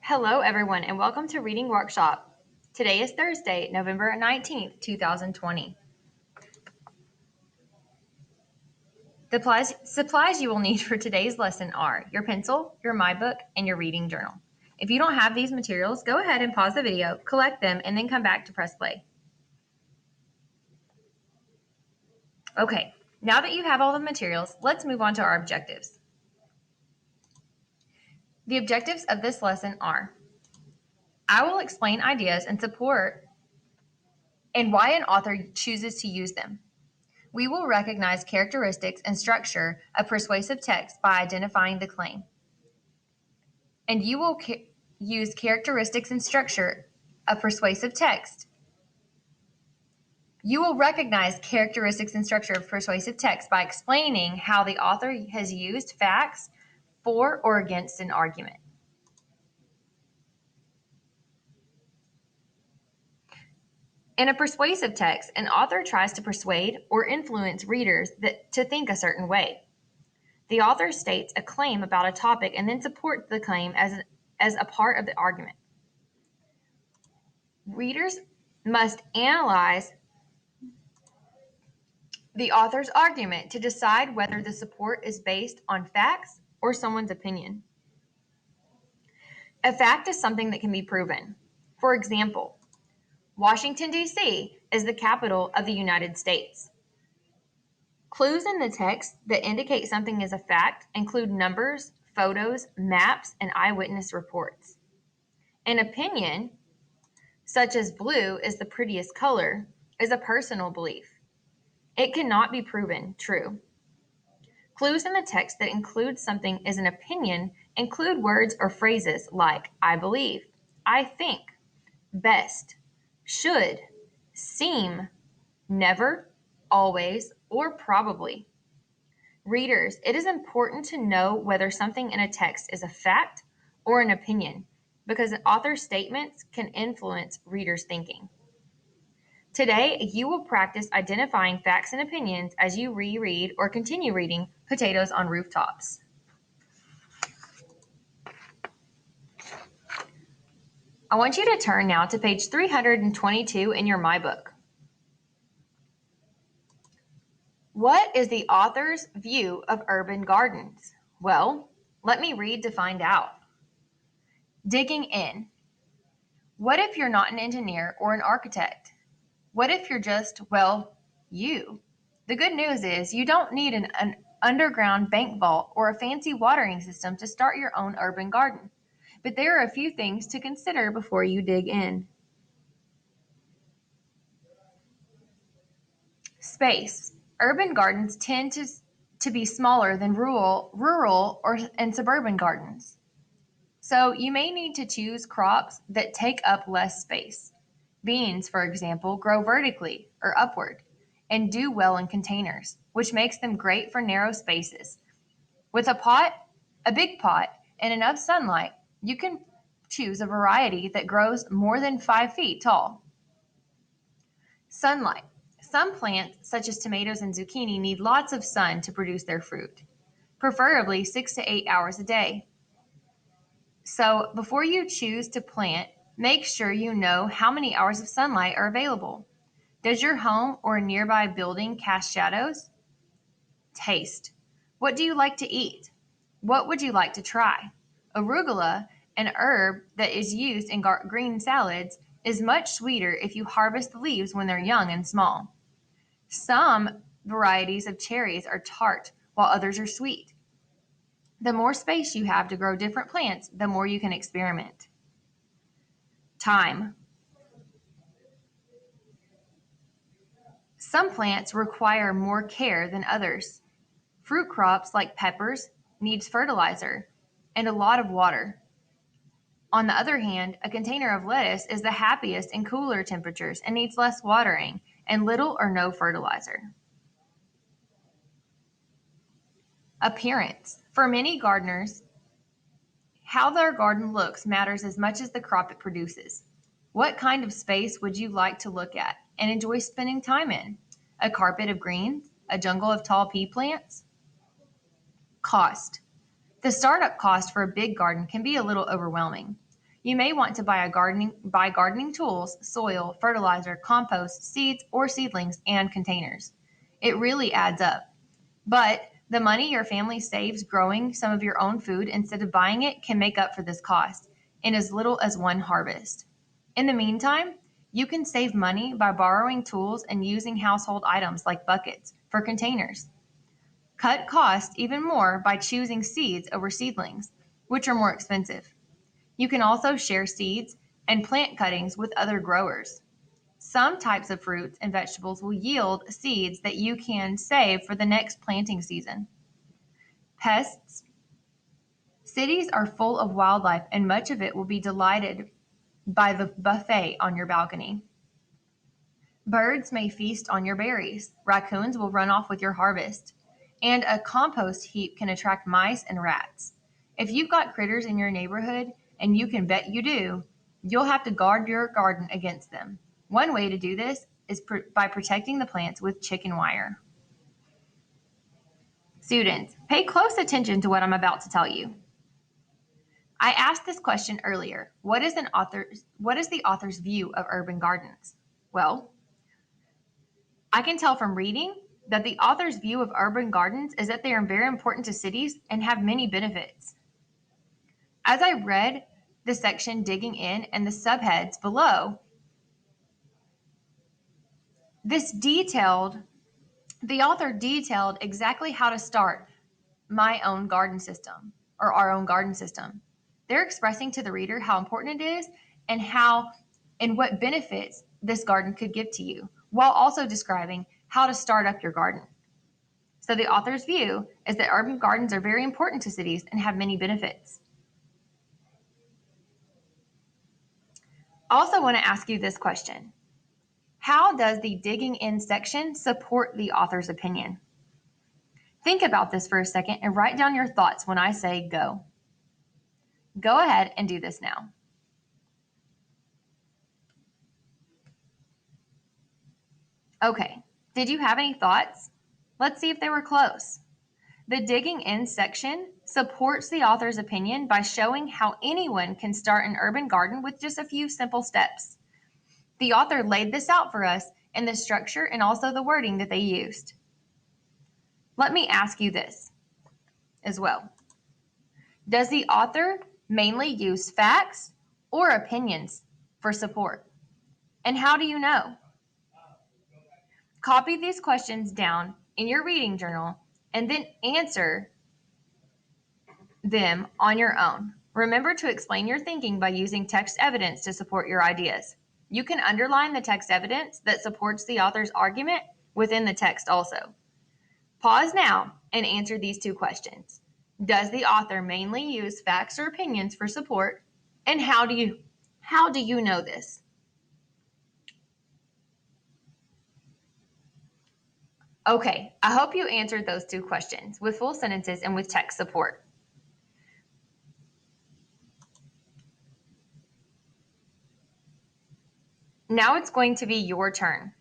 Hello, everyone, and welcome to Reading Workshop. Today is Thursday, November 19th, 2020. The supplies you will need for today's lesson are your pencil, your My Book, and your reading journal. If you don't have these materials, go ahead and pause the video, collect them, and then come back to press play. Okay, now that you have all the materials, let's move on to our objectives. The objectives of this lesson are: I will explain ideas and support and why an author chooses to use them. We will recognize characteristics and structure of persuasive text by identifying the claim. And you will use characteristics and structure of persuasive text. You will recognize characteristics and structure of persuasive text by explaining how the author has used facts for or against an argument. In a persuasive text, an author tries to persuade or influence readers to think a certain way. The author states a claim about a topic and then supports the claim as a part of the argument. Readers must analyze the author's argument to decide whether the support is based on facts or someone's opinion. A fact is something that can be proven. For example, Washington, D.C. is the capital of the United States. Clues in the text that indicate something is a fact include numbers, photos, maps, and eyewitness reports. An opinion, such as blue is the prettiest color, is a personal belief. It cannot be proven true. Clues in the text that include something is an opinion include words or phrases like I believe, I think, best, should, seem, never, always, or probably. Readers, it is important to know whether something in a text is a fact or an opinion, because an author's statements can influence readers' thinking. Today, you will practice identifying facts and opinions as you reread or continue reading Potatoes on Rooftops. I want you to turn now to page 322 in your My Book. What is the author's view of urban gardens? Well, let me read to find out. Digging in. What if you're not an engineer or an architect? What if you're just, you? The good news is you don't need an underground bank vault or a fancy watering system to start your own urban garden. But there are a few things to consider before you dig in. Space. Urban gardens tend to be smaller than rural and suburban gardens. So you may need to choose crops that take up less space. Beans, for example, grow vertically or upward and do well in containers, which makes them great for narrow spaces. With a big pot, and enough sunlight, you can choose a variety that grows more than 5 feet tall. Sunlight. Some plants, such as tomatoes and zucchini, need lots of sun to produce their fruit, preferably 6 to 8 hours a day. So before you choose to plant, make sure you know how many hours of sunlight are available. Does your home or a nearby building cast shadows? Taste. What do you like to eat? What would you like to try? Arugula, an herb that is used in green salads, is much sweeter if you harvest the leaves when they're young and small. Some varieties of cherries are tart, while others are sweet. The more space you have to grow different plants, the more you can experiment. Time. Some plants require more care than others. Fruit crops like peppers needs fertilizer and a lot of water. On the other hand, a container of lettuce is the happiest in cooler temperatures and needs less watering and little or no fertilizer. Appearance. For many gardeners, how their garden looks matters as much as the crop it produces. What kind of space would you like to look at and enjoy spending time in? A carpet of greens? A jungle of tall pea plants? Cost. The startup cost for a big garden can be a little overwhelming. You may want to buy gardening tools, soil, fertilizer, compost, seeds or seedlings, and containers. It really adds up. But the money your family saves growing some of your own food instead of buying it can make up for this cost in as little as one harvest. In the meantime, you can save money by borrowing tools and using household items like buckets for containers. Cut costs even more by choosing seeds over seedlings, which are more expensive. You can also share seeds and plant cuttings with other growers. Some types of fruits and vegetables will yield seeds that you can save for the next planting season. Pests. Cities are full of wildlife, and much of it will be delighted by the buffet on your balcony. Birds may feast on your berries. Raccoons will run off with your harvest. And a compost heap can attract mice and rats. If you've got critters in your neighborhood, and you can bet you do, you'll have to guard your garden against them. One way to do this is by protecting the plants with chicken wire. Students, pay close attention to what I'm about to tell you. I asked this question earlier. What is the author's view of urban gardens? Well, I can tell from reading that the author's view of urban gardens is that they are very important to cities and have many benefits. As I read the section digging in and the subheads below, the author detailed exactly how to start my own garden system or our own garden system. They're expressing to the reader how important it is and what benefits this garden could give to you, while also describing how to start up your garden. So the author's view is that urban gardens are very important to cities and have many benefits. I also want to ask you this question. How does the digging in section support the author's opinion? Think about this for a second and write down your thoughts when I say go. Go ahead and do this now. Okay, did you have any thoughts? Let's see if they were close. The digging in section supports the author's opinion by showing how anyone can start an urban garden with just a few simple steps. The author laid this out for us in the structure and also the wording that they used. Let me ask you this as well. Does the author mainly use facts or opinions for support? And how do you know? Copy these questions down in your reading journal and then answer them on your own. Remember to explain your thinking by using text evidence to support your ideas. You can underline the text evidence that supports the author's argument within the text also. Pause now and answer these two questions. Does the author mainly use facts or opinions for support? And how do you know this? Okay, I hope you answered those two questions with full sentences and with text support. Now it's going to be your turn.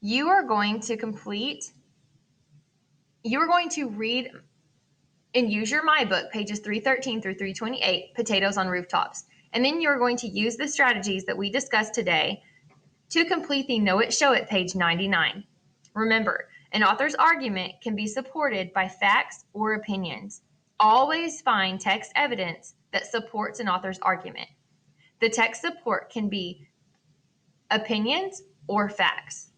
You are going to read and use your My Book, pages 313 through 328, Potatoes on Rooftops. And then you're going to use the strategies that we discussed today to complete the Know It, Show It, page 99. Remember, an author's argument can be supported by facts or opinions. Always find text evidence that supports an author's argument. The text support can be opinions or facts.